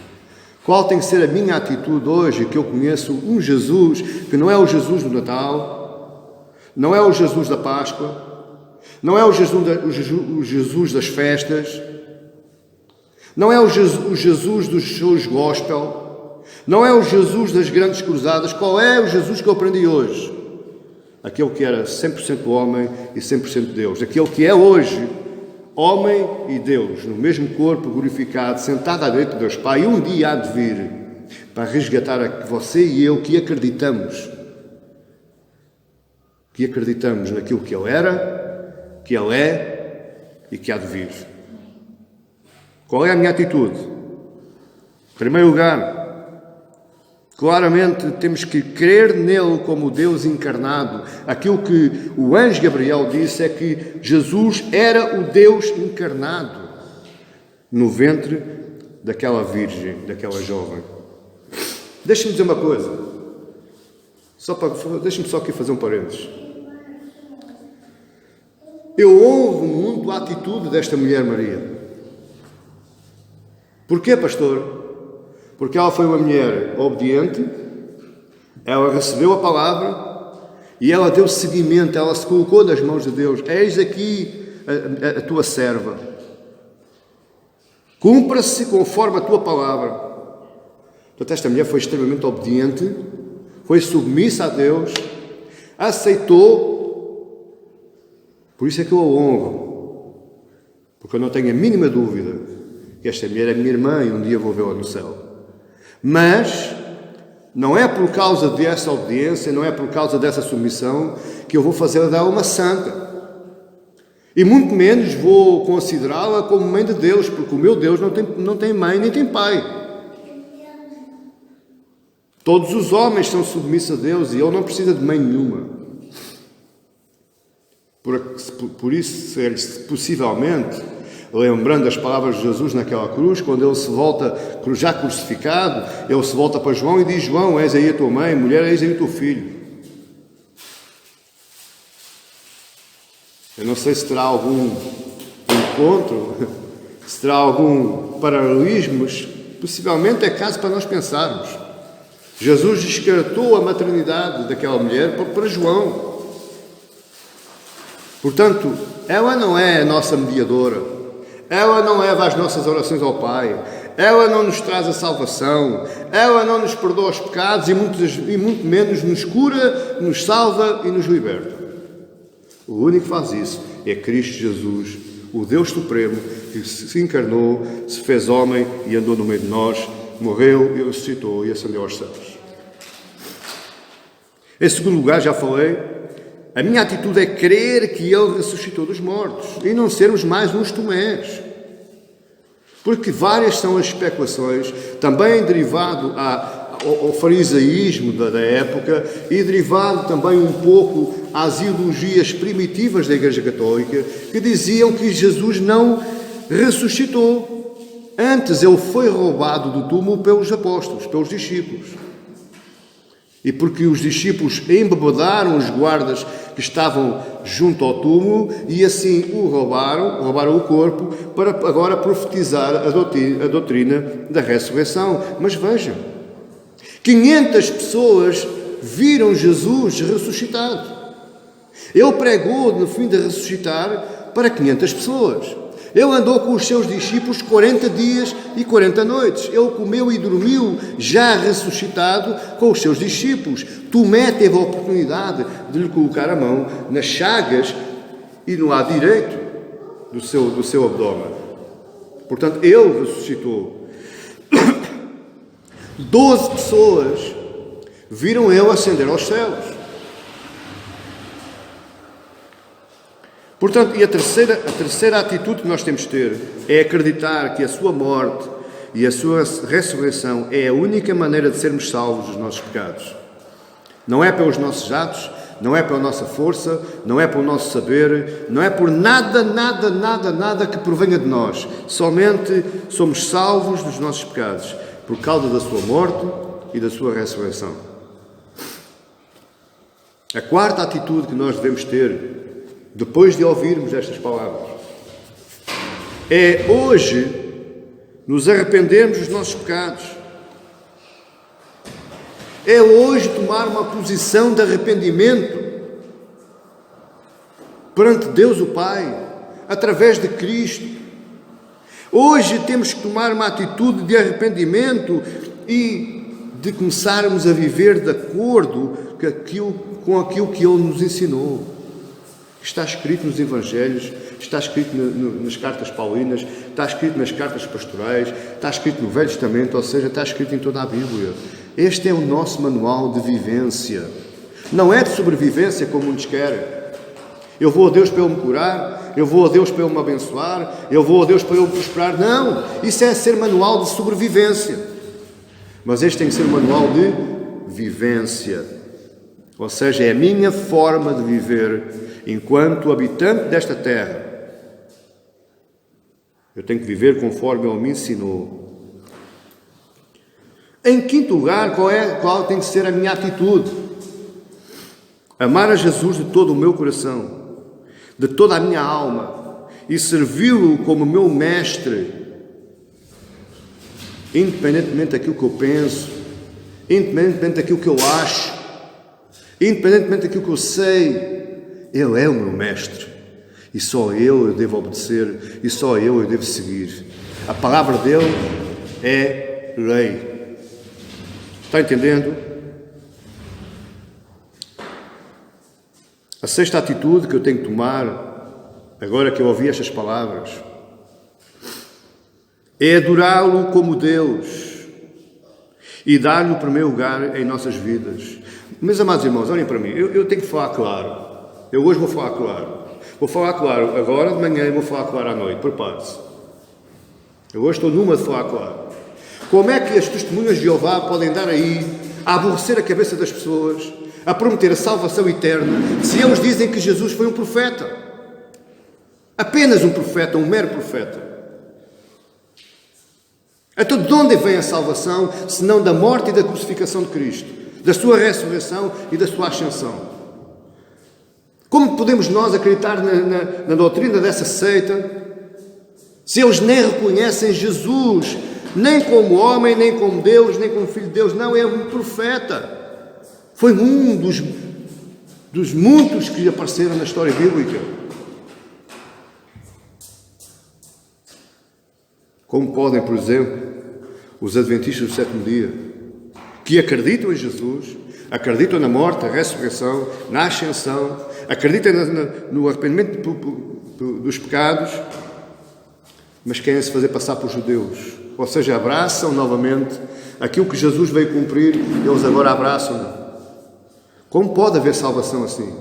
Qual tem que ser a minha atitude hoje que eu conheço um Jesus que não é o Jesus do Natal, não é o Jesus da Páscoa, não é o Jesus das festas, não é o Jesus dos shows gospel, não é o Jesus das grandes cruzadas. Qual é o Jesus que eu aprendi hoje? Aquele que era 100% homem e 100% Deus. Aquele que é hoje homem e Deus, no mesmo corpo glorificado, sentado à direita de Deus Pai, um dia há de vir para resgatar você e eu que acreditamos naquilo que Ele era, que Ele é e que há de vir. Qual é a minha atitude? Em primeiro lugar, claramente temos que crer nele como Deus encarnado. Aquilo que o anjo Gabriel disse é que Jesus era o Deus encarnado no ventre daquela virgem, daquela jovem. Deixa-me dizer uma coisa. Deixa-me só aqui fazer um parênteses. Eu honro muito a atitude desta mulher Maria. Porquê, pastor? Porque ela foi uma mulher obediente, ela recebeu a palavra e ela deu seguimento, ela se colocou nas mãos de Deus. Eis aqui a tua serva. Cumpra-se conforme a tua palavra. Portanto, esta mulher foi extremamente obediente, foi submissa a Deus, aceitou. Por isso é que eu a honro. Porque eu não tenho a mínima dúvida que esta mulher é minha irmã e um dia vou vê-la no céu. Mas não é por causa dessa obediência, não é por causa dessa submissão que eu vou fazê-la dela uma santa. E muito menos vou considerá-la como mãe de Deus, porque o meu Deus não tem mãe nem tem pai. Todos os homens são submissos a Deus e Ele não precisa de mãe nenhuma. Por isso, possivelmente, lembrando as palavras de Jesus naquela cruz, quando ele se volta, já crucificado, ele se volta para João e diz: João, eis aí a tua mãe, mulher, eis aí o teu filho. Eu não sei se terá algum encontro, se terá algum paralelismo, mas possivelmente é caso para nós pensarmos. Jesus descartou a maternidade daquela mulher para João. Portanto, ela não é a nossa mediadora, ela não leva as nossas orações ao Pai, ela não nos traz a salvação, ela não nos perdoa os pecados e muito menos nos cura, nos salva e nos liberta. O único que faz isso é Cristo Jesus, o Deus Supremo, que se encarnou, se fez homem e andou no meio de nós, morreu e ressuscitou e ascendeu aos céus. Em segundo lugar, já falei, a minha atitude é crer que Ele ressuscitou dos mortos e não sermos mais uns Tomés. Porque várias são as especulações, também derivado ao farisaísmo da época e derivado também um pouco às ideologias primitivas da Igreja Católica, que diziam que Jesus não ressuscitou. Antes, Ele foi roubado do túmulo pelos apóstolos, pelos discípulos. E porque os discípulos embebedaram os guardas que estavam junto ao túmulo e assim o roubaram o corpo para agora profetizar a doutrina da ressurreição. Mas vejam, 500 pessoas viram Jesus ressuscitado. Ele pregou no fim de ressuscitar para 500 pessoas. Ele andou com os seus discípulos 40 dias e 40 noites. Ele comeu e dormiu, já ressuscitado, com os seus discípulos. Tomé teve a oportunidade de lhe colocar a mão nas chagas e no lado direito do seu abdômen. Portanto, ele ressuscitou. 12 pessoas viram ele ascender aos céus. Portanto, e a terceira atitude que nós temos de ter é acreditar que a sua morte e a sua ressurreição é a única maneira de sermos salvos dos nossos pecados. Não é pelos nossos atos, não é pela nossa força, não é pelo nosso saber, não é por nada que provenha de nós. Somente somos salvos dos nossos pecados por causa da sua morte e da sua ressurreição. A quarta atitude que nós devemos ter depois de ouvirmos estas palavras, é hoje nos arrependermos dos nossos pecados. É hoje tomar uma posição de arrependimento perante Deus o Pai, através de Cristo. Hoje temos que tomar uma atitude de arrependimento e de começarmos a viver de acordo com aquilo que Ele nos ensinou. Está escrito nos Evangelhos, está escrito nas cartas paulinas, está escrito nas cartas pastorais, está escrito no Velho Testamento, ou seja, está escrito em toda a Bíblia. Este é o nosso manual de vivência. Não é de sobrevivência como muitos querem. Eu vou a Deus para Ele me curar, eu vou a Deus para Ele me abençoar, eu vou a Deus para Ele prosperar. Não, isso é ser manual de sobrevivência. Mas este tem que ser um manual de vivência. Ou seja, é a minha forma de viver enquanto habitante desta terra. Eu tenho que viver conforme Ele me ensinou. Em quinto lugar, qual tem que ser a minha atitude? Amar a Jesus de todo o meu coração, de toda a minha alma, e servi-lo como meu mestre, independentemente daquilo que eu penso, independentemente daquilo que eu acho, independentemente daquilo que eu sei. Ele é o meu mestre e só Ele eu devo obedecer e só Ele eu devo seguir. A palavra dele é lei. Está entendendo? A sexta atitude que eu tenho que tomar, agora que eu ouvi estas palavras, é adorá-lo como Deus e dar-lhe o primeiro lugar em nossas vidas. Meus amados irmãos, olhem para mim, eu tenho que falar claro. Eu hoje vou falar claro. Vou falar claro agora de manhã e vou falar claro à noite. Prepare-se. Eu hoje estou numa de falar claro. Como é que as testemunhas de Jeová podem dar aí a aborrecer a cabeça das pessoas, a prometer a salvação eterna, se eles dizem que Jesus foi um profeta? Apenas um profeta, um mero profeta. Então de onde vem a salvação, senão da morte e da crucificação de Cristo, da sua ressurreição e da sua ascensão? Como podemos nós acreditar na doutrina dessa seita, se eles nem reconhecem Jesus, nem como homem, nem como Deus, nem como Filho de Deus? Não, é um profeta. Foi um dos muitos que apareceram na história bíblica. Como podem, por exemplo, os adventistas do sétimo dia, que acreditam em Jesus, acreditam na morte, na ressurreição, na ascensão, acreditam no arrependimento dos pecados, mas querem se fazer passar por judeus. Ou seja, abraçam novamente aquilo que Jesus veio cumprir, eles agora abraçam-no. Como pode haver salvação assim?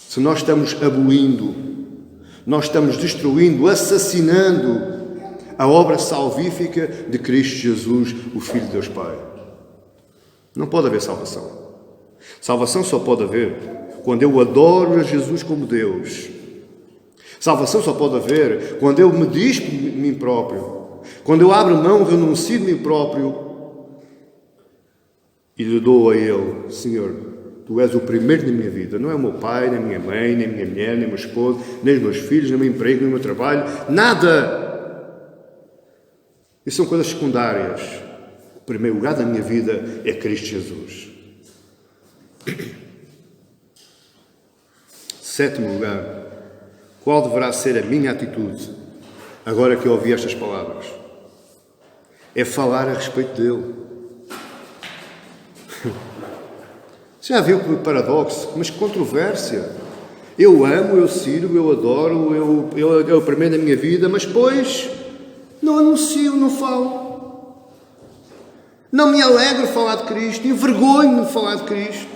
Se nós estamos abolindo, nós estamos destruindo, assassinando a obra salvífica de Cristo Jesus, o Filho de Deus Pai. Não pode haver salvação. Salvação só pode haver quando eu adoro a Jesus como Deus. Salvação só pode haver quando eu me dispo de mim próprio, quando eu abro mão, renuncio de mim próprio e lhe dou a Ele: Senhor, Tu és o primeiro da minha vida. Não é o meu pai, nem a minha mãe, nem a minha mulher, nem o meu esposo, nem os meus filhos, nem o meu emprego, nem o meu trabalho. Nada! Isso são coisas secundárias. O primeiro lugar da minha vida é Cristo Jesus. Sétimo lugar. Qual deverá ser a minha atitude agora que eu ouvi estas palavras? É falar a respeito dele. Já viu que paradoxo? Mas que controvérsia. Eu amo, eu sirvo, eu adoro, ele é o primeiro da minha vida, mas depois não anuncio, não falo. Não me alegro de falar de Cristo, envergonho-me de falar de Cristo.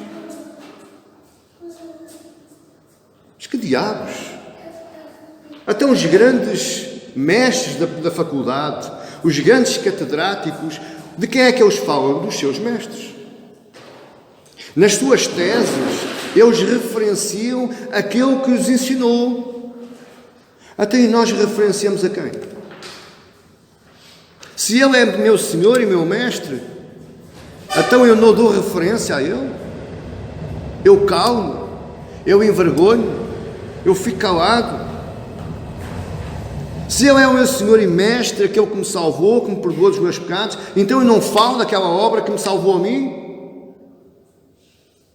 Mas que diabos! Até os grandes mestres da faculdade, os grandes catedráticos, de quem é que eles falam? Dos seus mestres. Nas suas teses, eles referenciam aquele que os ensinou. Até nós referenciamos a quem? Se ele é meu Senhor e meu Mestre, então eu não dou referência a ele? Eu calo? Eu envergonho? Eu fico calado? Se ele é o meu Senhor e Mestre, aquele que me salvou, que me perdoou dos meus pecados, então eu não falo daquela obra que me salvou a mim?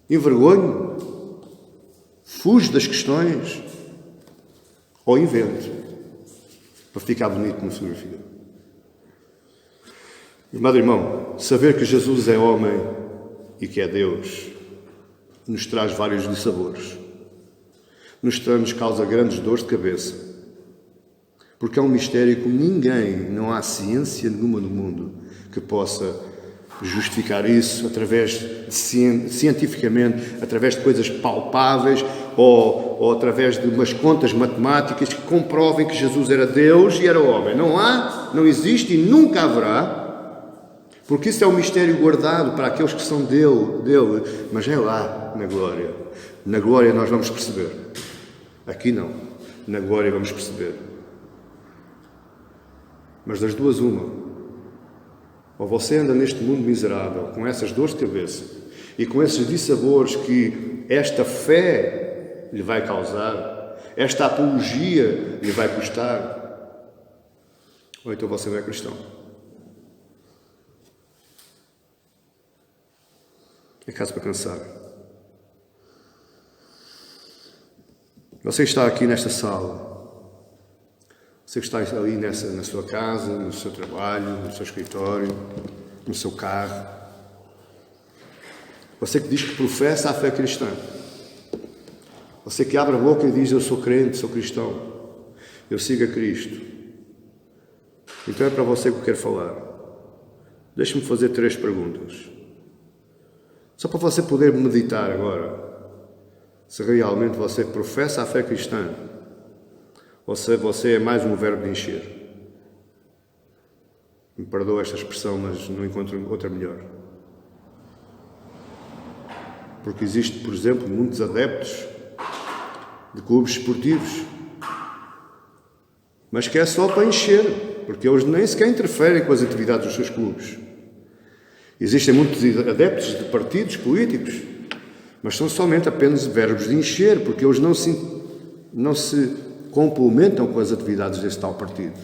Envergonho? Fujo das questões? Ou invento? Para ficar bonito na fotografia. Amado irmão, saber que Jesus é homem e que é Deus nos traz vários dissabores. Nos causa grandes dores de cabeça. Porque é um mistério que ninguém, não há ciência nenhuma no mundo que possa justificar isso cientificamente, através de coisas palpáveis ou através de umas contas matemáticas que comprovem que Jesus era Deus e era homem. Não há, não existe e nunca haverá, porque isso é um mistério guardado para aqueles que são dele, mas é lá na glória. Na glória nós vamos perceber. Aqui não. Na glória vamos perceber. Mas das duas uma. Ou você anda neste mundo miserável, com essas dores de cabeça e com esses dissabores que esta fé lhe vai causar, esta apologia lhe vai custar, ou então você não é cristão. É caso para cansar. Você está aqui nesta sala. Você que está ali na sua casa, no seu trabalho, no seu escritório, no seu carro. Você que diz que professa a fé cristã. Você que abre a boca e diz: eu sou crente, sou cristão. Eu sigo a Cristo. Então é para você que eu quero falar. Deixe-me fazer 3 perguntas. Só para você poder meditar agora. Se realmente você professa a fé cristã. Ou se você é mais um verbo de encher. Me perdoa esta expressão, mas não encontro outra melhor. Porque existe, por exemplo, muitos adeptos de clubes esportivos, mas que é só para encher, porque eles nem sequer interferem com as atividades dos seus clubes. Existem muitos adeptos de partidos políticos, mas são somente apenas verbos de encher, porque eles não se complementam com as atividades desse tal partido.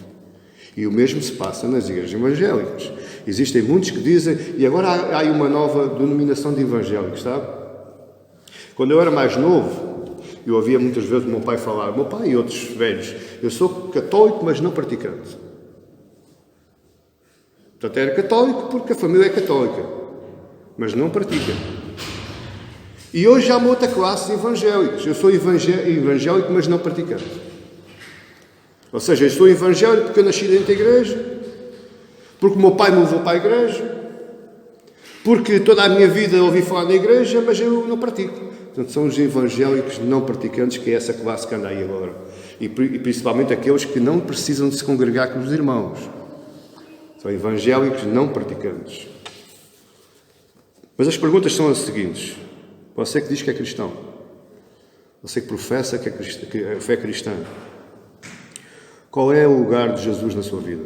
E o mesmo se passa nas igrejas evangélicas. Existem muitos que dizem, e agora há aí uma nova denominação de evangélicos, sabe? Quando eu era mais novo, eu ouvia muitas vezes o meu pai falar, o meu pai e outros velhos, eu sou católico, mas não praticante. Portanto, era católico porque a família é católica, mas não pratica. E hoje há uma outra classe de evangélicos. Eu sou evangélico, mas não praticante. Ou seja, eu sou evangélico porque eu nasci dentro da igreja, porque o meu pai me levou para a igreja, porque toda a minha vida ouvi falar na igreja, mas eu não pratico. Portanto, são os evangélicos não praticantes, que é essa classe que anda aí agora. E principalmente aqueles que não precisam de se congregar com os irmãos. São evangélicos não praticantes. Mas as perguntas são as seguintes. Você que diz que é cristão, você que professa que a fé cristã, qual é o lugar de Jesus na sua vida?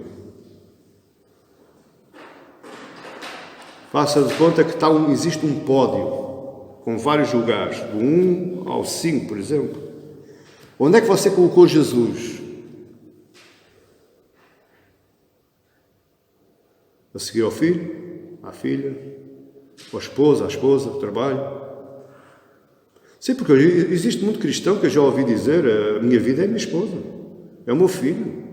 Faça de conta que existe um pódio com vários lugares, do 1 ao 5, por exemplo. Onde é que você colocou Jesus? A seguir ao filho, à filha, à esposa, ao trabalho? Sim, porque existe muito cristão que eu já ouvi dizer: a minha vida é a minha esposa, é o meu filho.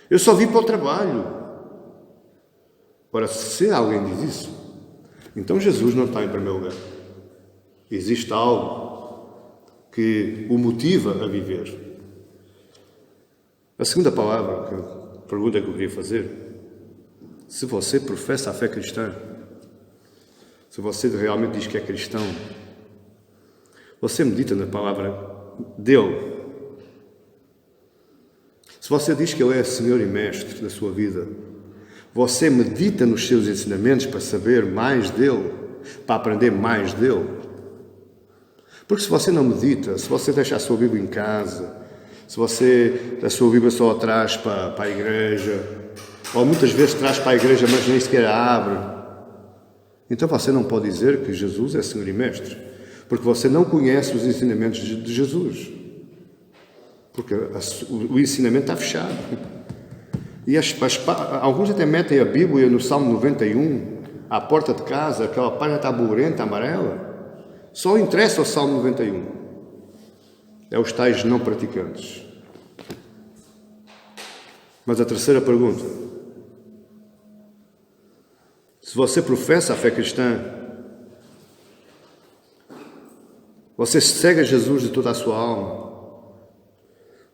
Eu só vim para o trabalho. Ora, se alguém diz isso, então Jesus não está em primeiro lugar. Existe algo que o motiva a viver. A segunda pergunta que eu queria fazer: se você professa a fé cristã, se você realmente diz que é cristão, você medita na palavra dele. Se você diz que ele é Senhor e Mestre da sua vida, você medita nos seus ensinamentos para saber mais dele, para aprender mais dele. Porque se você não medita, se você deixa a sua Bíblia em casa, se você a sua Bíblia só a traz para a igreja, ou muitas vezes traz para a igreja, mas nem sequer a abre, então você não pode dizer que Jesus é Senhor e Mestre, porque você não conhece os ensinamentos de Jesus. Porque o ensinamento está fechado. E alguns até metem a Bíblia no Salmo 91, à porta de casa, aquela página está bolorenta, amarela. Só interessa o Salmo 91. É os tais não praticantes. Mas a terceira pergunta: se você professa a fé cristã, você segue a Jesus de toda a sua alma,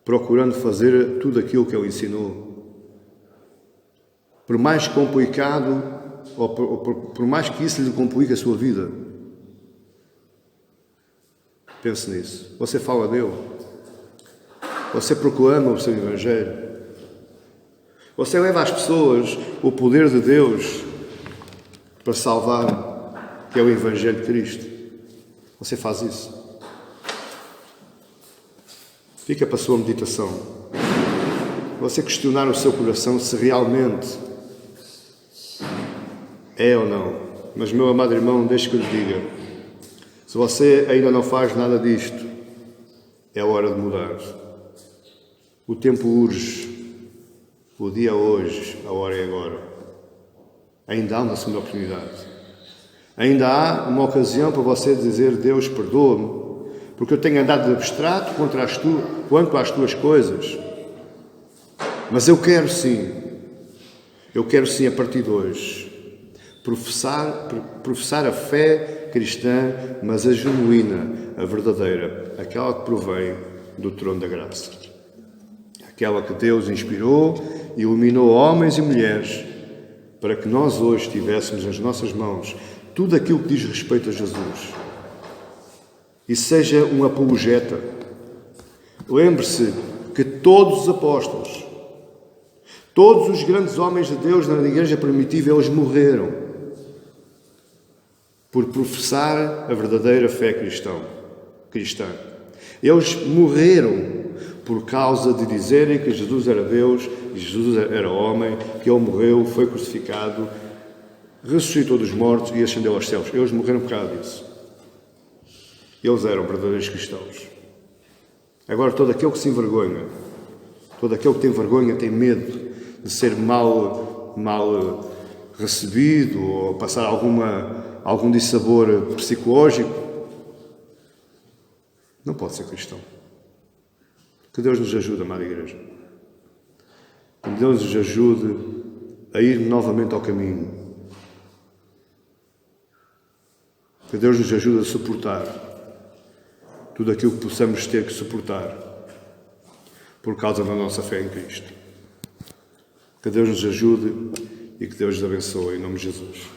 procurando fazer tudo aquilo que Ele ensinou, por mais complicado, ou por mais que isso lhe complique a sua vida. Pense nisso. Você fala dele. Você proclama o seu Evangelho. Você leva às pessoas o poder de Deus para salvar, que é o Evangelho de Cristo. Você faz isso. Fica para a sua meditação. Você questionar o seu coração se realmente é ou não. Mas, meu amado irmão, deixe que eu lhe diga: se você ainda não faz nada disto, é hora de mudar. O tempo urge. O dia é hoje, a hora é agora. Ainda há uma segunda oportunidade. Ainda há uma ocasião para você dizer: Deus, perdoa-me, porque eu tenho andado de abstrato quanto às tuas coisas. Mas eu quero sim, a partir de hoje, professar a fé cristã, mas a genuína, a verdadeira, aquela que provém do trono da graça. Aquela que Deus inspirou e iluminou homens e mulheres para que nós hoje tivéssemos nas nossas mãos tudo aquilo que diz respeito a Jesus. E seja um apologeta. Lembre-se que todos os apóstolos, todos os grandes homens de Deus na igreja primitiva, eles morreram por professar a verdadeira fé cristã. Eles morreram por causa de dizerem que Jesus era Deus e Jesus era homem, que Ele morreu, foi crucificado, ressuscitou dos mortos e ascendeu aos céus. Eles morreram por causa disso. Eles eram verdadeiros cristãos. Agora, todo aquele que se envergonha, todo aquele que tem vergonha, tem medo de ser mal recebido ou passar algum dissabor psicológico, não pode ser cristão. Que Deus nos ajude, amada igreja. Que Deus nos ajude a ir novamente ao caminho. Que Deus nos ajude a suportar tudo aquilo que possamos ter que suportar por causa da nossa fé em Cristo. Que Deus nos ajude e que Deus nos abençoe, em nome de Jesus.